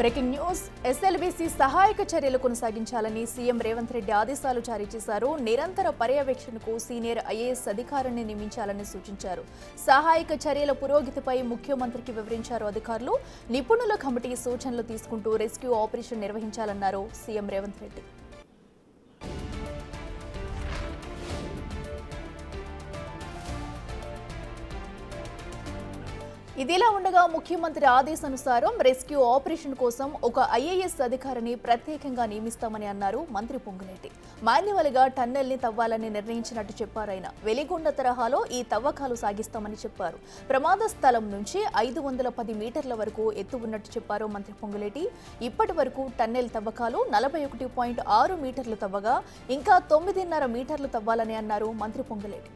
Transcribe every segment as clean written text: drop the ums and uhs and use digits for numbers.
Breaking news SLBC సహాయక చర్యలు కొనసాగించాలని సీఎం రేవంత్ రెడ్డి ఆదేశాలు జారీ చేశారు. నిరంతర పర్యవేక్షణకు సీనియర్ ఐఏఎస్ అధికారిని నియమించాలని సూచించారు. సహాయక చర్యల పురోగతిపై ముఖ్యమంత్రికి వివరించారు అధికారులు. నిపుణుల కమిటీ సూచనలు తీసుకుంటూ రెస్క్యూ ఆపరేషన్ నిర్వహించాలన్నారు సీఎం రేవంత్ రెడ్డి. ఇదిలా ఉండగా ముఖ్యమంత్రి ఆదేశానుసారం రెస్క్యూ ఆపరేషన్ కోసం ఒక ఐఏఎస్ అధికారిని ప్రత్యేకంగా నియమిస్తామని అన్నారు మంత్రి పొంగులేటి. మాన్యువల్ గా టన్నెల్ ని తవ్వాలని నిర్ణయించినట్టు చెప్పారాయన. వెలిగొండ తరహాలో ఈ తవ్వకాలు సాగిస్తామని చెప్పారు. ప్రమాద స్థలం నుంచి 510 మీటర్ల వరకు ఎత్తు ఉన్నట్టు చెప్పారు మంత్రి పొంగులేటి. ఇప్పటి వరకు టన్నెల్ తవ్వకాలు 41.6 మీటర్లు తవ్వగా ఇంకా 9.5 మీటర్లు తవ్వాలని అన్నారు మంత్రి పొంగులేటి.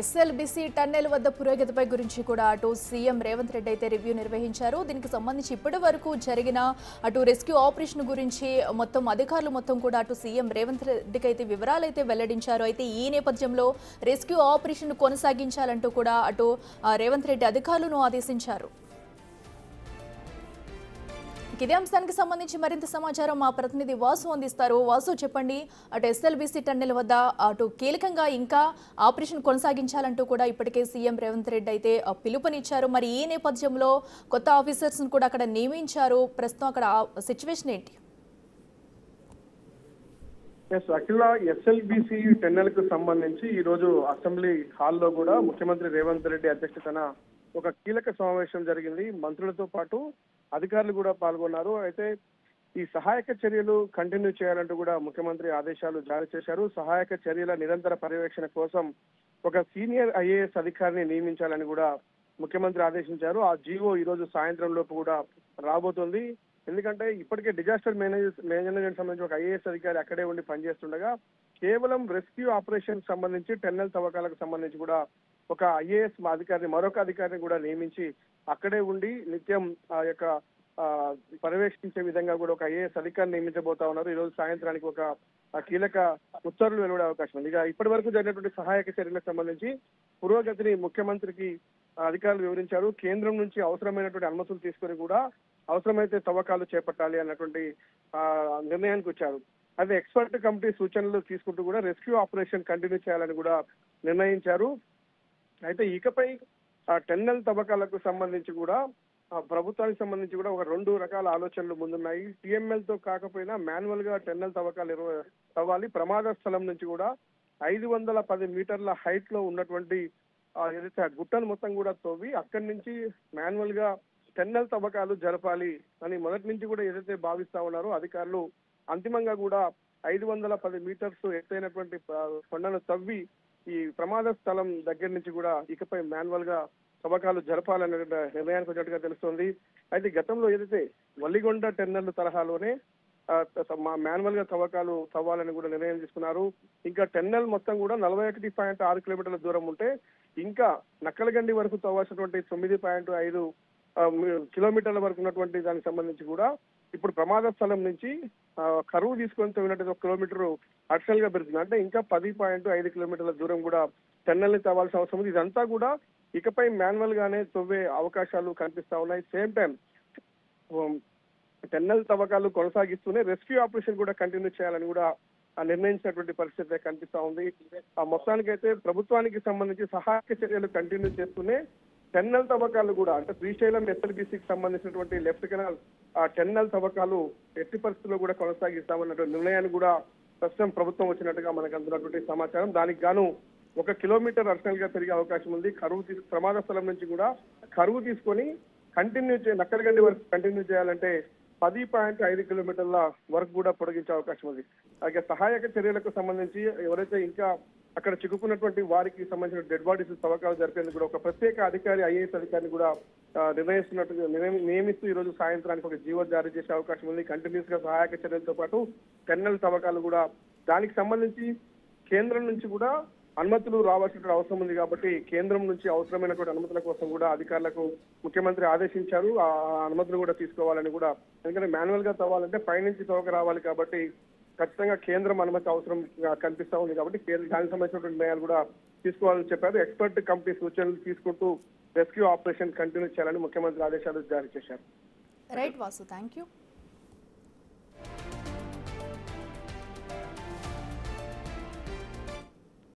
ఎస్ఎల్బీసీ టన్నెల్ వద్ద పురోగతిపై గురించి కూడా అటు సీఎం రేవంత్ రెడ్డి అయితే రివ్యూ నిర్వహించారు. దీనికి సంబంధించి ఇప్పటి వరకు జరిగిన అటు రెస్క్యూ ఆపరేషన్ గురించి మొత్తం అధికారులు మొత్తం కూడా అటు సీఎం రేవంత్ రెడ్డికి అయితే వివరాలు అయితే వెల్లడించారు. అయితే ఈ నేపథ్యంలో రెస్క్యూ ఆపరేషన్ కొనసాగించాలంటూ కూడా అటు రేవంత్ రెడ్డి అధికారులను ఆదేశించారు. ఇదే అంశానికి సంబంధించి మరింత సమాచారం మా ప్రతినిధి వాసు అందిస్తారు. వాసు, చెప్పండి, అటు ఎస్ఎల్బీసీ టన్నెల్ వద్ద అటు కీలకంగా ఇంకా ఆపరేషన్ కొనసాగించాలంటూ కూడా ఇప్పటికే సీఎం రేవంత్ రెడ్డి అయితే పిలుపునిచ్చారు. మరి ఈ నేపథ్యంలో కొత్త ఆఫీసర్స్ కూడా అక్కడ నియమించారు. ప్రస్తుతం అక్కడ సిచ్యువేషన్ ఏంటి? అఖిల, ఎస్ఎల్బీసీ టన్నెల్ కు సంబంధించి ఈ రోజు అసెంబ్లీ హాల్లో కూడా ముఖ్యమంత్రి రేవంత్ రెడ్డి అధ్యక్షతన ఒక కీలక సమావేశం జరిగింది. మంత్రులతో పాటు అధికారులు కూడా పాల్గొన్నారు. అయితే ఈ సహాయక చర్యలు కంటిన్యూ చేయాలంటూ కూడా ముఖ్యమంత్రి ఆదేశాలు జారీ చేశారు. సహాయక చర్యల నిరంతర పర్యవేక్షణ కోసం ఒక సీనియర్ ఐఏఎస్ అధికారిని నియమించాలని కూడా ముఖ్యమంత్రి ఆదేశించారు. ఆ జీవో ఈ రోజు సాయంత్రం లోపు కూడా రాబోతుంది. ఎందుకంటే ఇప్పటికే డిజాస్టర్ మేనేజ్మెంట్ సంబంధించి ఒక ఐఏఎస్ అధికారి అక్కడే ఉండి పనిచేస్తుండగా కేవలం రెస్క్యూ ఆపరేషన్ సంబంధించి టన్నెల్ తవ్వకాలకు సంబంధించి కూడా ఒక ఐఏఎస్ అధికారిని మరొక అధికారిని కూడా నియమించి అక్కడే ఉండి నిత్యం ఆ యొక్క పర్యవేక్షించే విధంగా కూడా ఒక ఐఏఎస్ అధికారిని నియమించబోతా ఉన్నారు. ఈ రోజు సాయంత్రానికి ఒక కీలక ఉత్తర్వులు వెలువడే అవకాశం ఉంది. ఇక ఇప్పటి వరకు జరిగినటువంటి సహాయక చర్యలకు సంబంధించి పురోగతిని ముఖ్యమంత్రికి అధికారులు వివరించారు. కేంద్రం నుంచి అవసరమైనటువంటి అనుమతులు తీసుకొని కూడా అవసరమైతే తవ్వకాలు చేపట్టాలి అన్నటువంటి నిర్ణయానికి వచ్చారు. అదే ఎక్స్పర్ట్ కమిటీ సూచనలు తీసుకుంటూ కూడా రెస్క్యూ ఆపరేషన్ కంటిన్యూ చేయాలని కూడా నిర్ణయించారు. అయితే ఇకపై టన్నెల్ తవ్వకాలకు సంబంధించి కూడా ప్రభుత్వానికి సంబంధించి కూడా ఒక 2 రకాల ఆలోచనలు ముందున్నాయి. టీఎంఎల్ తో కాకపోయినా మాన్యువల్ గా టన్నెల్ తవ్వకాలు తవ్వాలి. ప్రమాద స్థలం నుంచి కూడా 510 మీటర్ల హైట్ లో ఉన్నటువంటి ఏదైతే గుట్టను మొత్తం కూడా తవ్వి అక్కడి నుంచి మాన్యువల్ గా టన్నెల్ తవ్వకాలు జరపాలి అని మొదటి నుంచి కూడా ఏదైతే భావిస్తా ఉన్నారో అధికారులు అంతిమంగా కూడా 510 మీటర్స్ ఎత్తైనటువంటి కొండను తవ్వి ఈ ప్రమాద స్థలం దగ్గర నుంచి కూడా ఇకపై మాన్యువల్ గా తవ్వకాలు జరపాలనే నిర్ణయానికి వచ్చినట్టుగా తెలుస్తోంది. అయితే గతంలో ఏదైతే వల్లిగొండ టెన్నెల్ తరహాలోనే మాన్యువల్ గా తవ్వకాలు తవ్వాలని కూడా నిర్ణయం తీసుకున్నారు. ఇంకా టెన్నెల్ మొత్తం కూడా 41.6 కిలోమీటర్ల దూరం ఉంటే ఇంకా నక్కలగండి వరకు తవ్వాల్సినటువంటి 9.5 కిలోమీటర్ల వరకు ఉన్నటువంటి దానికి సంబంధించి కూడా ఇప్పుడు ప్రమాద స్థలం నుంచి కరువు తీసుకొని తవ్వినట్టు 1 కిలోమీటర్ అడిషనల్ గా పెరుగుతుంది. అంటే ఇంకా 10.5 కిలోమీటర్ల దూరం కూడా టన్నెల్ ని తవ్వాల్సిన అవసరం ఉంది. ఇదంతా కూడా ఇకపై మాన్యువల్ గానే తవ్వే అవకాశాలు కనిపిస్తా ఉన్నాయి. సేమ్ టైం టన్నెల్ తవ్వకాలు కొనసాగిస్తూనే రెస్క్యూ ఆపరేషన్ కూడా కంటిన్యూ చేయాలని కూడా నిర్ణయించినటువంటి పరిస్థితి కనిపిస్తా ఉంది. మొత్తానికైతే ప్రభుత్వానికి సంబంధించి సహాయక చర్యలు కంటిన్యూ చేస్తూనే టన్నెల్ తవ్వకాలు కూడా అంటే శ్రీశైలం ఎస్ఎల్బీసీకి సంబంధించినటువంటి లెఫ్ట్ కెనాల్ టన్నెల్ తవ్వకాలు ఎట్టి పరిస్థితుల్లో కూడా కొనసాగిస్తామన్నటువంటి నిర్ణయాన్ని కూడా ప్రస్తుతం ప్రభుత్వం వచ్చినట్టుగా మనకు అందుతున్నటువంటి సమాచారం. దానికి గాను 1 కిలోమీటర్ అడిషనల్ గా పెరిగే అవకాశం ఉంది. ప్రమాద స్థలం నుంచి కూడా కరువు తీసుకొని నక్కలగండి వరకు కంటిన్యూ చేయాలంటే 10.5 కిలోమీటర్ల వరకు కూడా పొడిగించే అవకాశం ఉంది. అలాగే సహాయక చర్యలకు సంబంధించి ఎవరైతే ఇంకా అక్కడ చిక్కుకున్నటువంటి వారికి సంబంధించిన డెడ్ బాడీస్ తవ్వకాలు జరిపేందుకు కూడా ఒక ప్రత్యేక అధికారి ఐఏఎస్ అధికారిని కూడా నియమిస్తూ ఈ రోజు సాయంత్రానికి ఒక జీవో జారీ చేసే అవకాశం ఉంది. కంటిన్యూస్ గా సహాయక చర్యలతో పాటు టన్నెల్ తవ్వకాలు కూడా దానికి సంబంధించి కేంద్రం నుంచి కూడా అనుమతులు రావాల్సిన అవసరం ఉంది కాబట్టి కేంద్రం నుంచి అవసరమైనటువంటి అనుమతుల కోసం కూడా అధికారులకు ముఖ్యమంత్రి ఆదేశించారు. ఆ అనుమతులు కూడా తీసుకోవాలని కూడా, ఎందుకంటే మాన్యువల్ గా తవ్వాలంటే పైనుంచి తవ్వక రావాలి కాబట్టి ఖచ్చితంగా కేంద్రం అనుమతి అవసరం కనిపిస్తా ఉంది కాబట్టి దానికి సంబంధించినటువంటి నిర్ణయాలు కూడా తీసుకోవాలని చెప్పారు. ఎక్స్పర్ట్ కమిటీ సూచనలు తీసుకుంటూ రెస్క్యూ ఆపరేషన్ కంటిన్యూ చేయాలని ముఖ్యమంత్రి ఆదేశాలు జారీ చేశారు. Right Vasu, thank you.